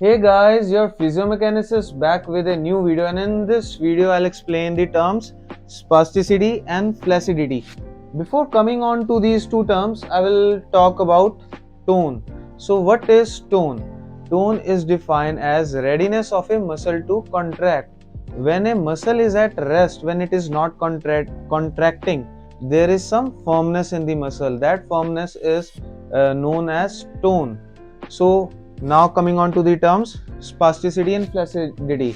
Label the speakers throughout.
Speaker 1: Hey guys, your physiomechanicist back with a new video, and in this video I'll explain the terms spasticity and flaccidity. Before coming on to these two terms, I will talk about tone. So what is tone? Tone is defined as readiness of a muscle to contract. When a muscle is at rest, when it is not contracting, there is some firmness in the muscle. That firmness is known as tone. So now coming on to the terms spasticity and flaccidity.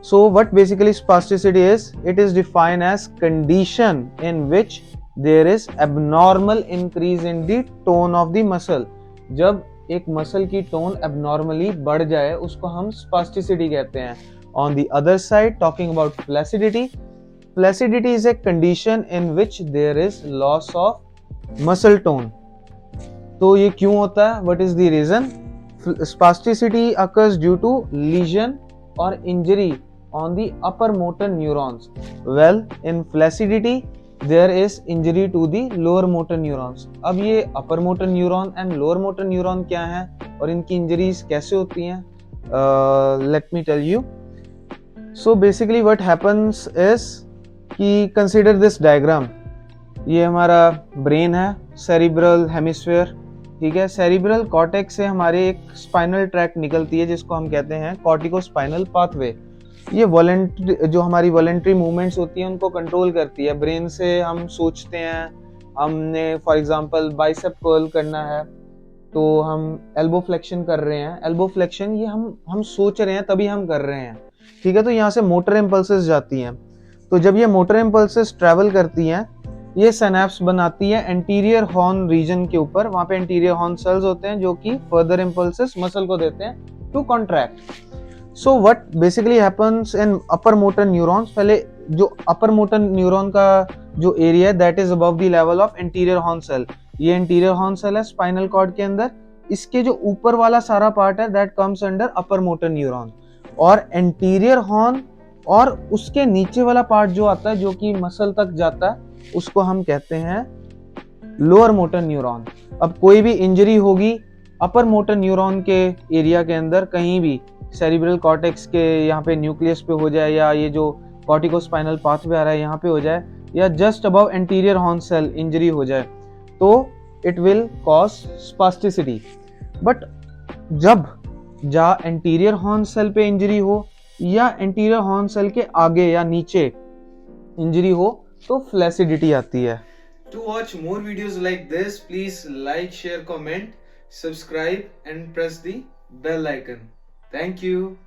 Speaker 1: So what basically spasticity is? It is defined as condition in which there is abnormal increase in the tone of the muscle. जब एक muscle की tone abnormally बढ़ जाए उसको हम spasticity कहते हैं. On the other side, talking about flaccidity, flaccidity is a condition in which there is loss of muscle tone. तो ये क्यों होता है? What is the reason? Spasticity occurs due to lesion or injury on the upper motor neurons. Well, in flaccidity there is injury to the lower motor neurons. अब ये upper motor neuron and lower motor neuron क्या है और इनकी injuries कैसे होती हैं? Let me tell you. So basically what happens is कि consider this diagram. ये हमारा ब्रेन है, सेरिब्रल हेमिस्फीयर, ठीक है. सेरिब्रल कॉर्टेक्स से हमारे एक स्पाइनल ट्रैक निकलती है जिसको हम कहते हैं कॉर्टिकोस्पाइनल पाथवे. ये जो हमारी वॉलेंट्री मूवमेंट्स होती हैं उनको कंट्रोल करती है. ब्रेन से हम सोचते हैं, हमने फॉर एग्जांपल बाइसेप कर्ल करना है तो हम एल्बो फ्लेक्शन कर रहे हैं. एल्बो फ्लेक्शन ये हम सोच रहे हैं तभी हम कर रहे हैं, ठीक है. तो यहाँ से मोटर इम्पल्सेस जाती हैं. तो जब ये मोटर इम्पल्सेस ट्रैवल करती हैं, ये सिनेप्स बनाती है एंटीरियर हॉर्न रीजन के ऊपर. वहां पे एंटीरियर हॉर्न सेल्स होते हैं जो कि फर्दर इम्पल्सेस मसल को देते हैं to contract. So what basically happens in upper motor neurons, पहले जो अपर मोटर न्यूरॉन का जो एरिया है that is above the level of anterior horn cell. ये एंटीरियर हॉर्न सेल है स्पाइनल कॉर्ड के अंदर. इसके जो ऊपर वाला सारा पार्ट है that comes under upper motor neuron. और एंटीरियर हॉर्न और उसके नीचे वाला पार्ट जो आता है जो कि मसल तक जाता है उसको हम कहते हैं लोअर मोटर न्यूरॉन. अब कोई भी इंजरी होगी अपर मोटर न्यूरॉन के एरिया के अंदर, कहीं भी सेरिब्रल कॉर्टेक्स के यहाँ पे न्यूक्लियस पे हो जाए, या ये जो कॉर्टिकोस्पाइनल पाथवे आ रहा है यहाँ पे हो जाए, या just above anterior horn cell injury हो जाए, तो it will cause spasticity. But जब एंटीरियर हॉर्न सेल पे इंजरी हो या एंटीरियर हॉर्न सेल के आगे या नीचे इंजरी हो तो फ्लैसिडिटी आती है. To watch more videos like this, please like, share, comment, subscribe and press the bell icon. Thank you.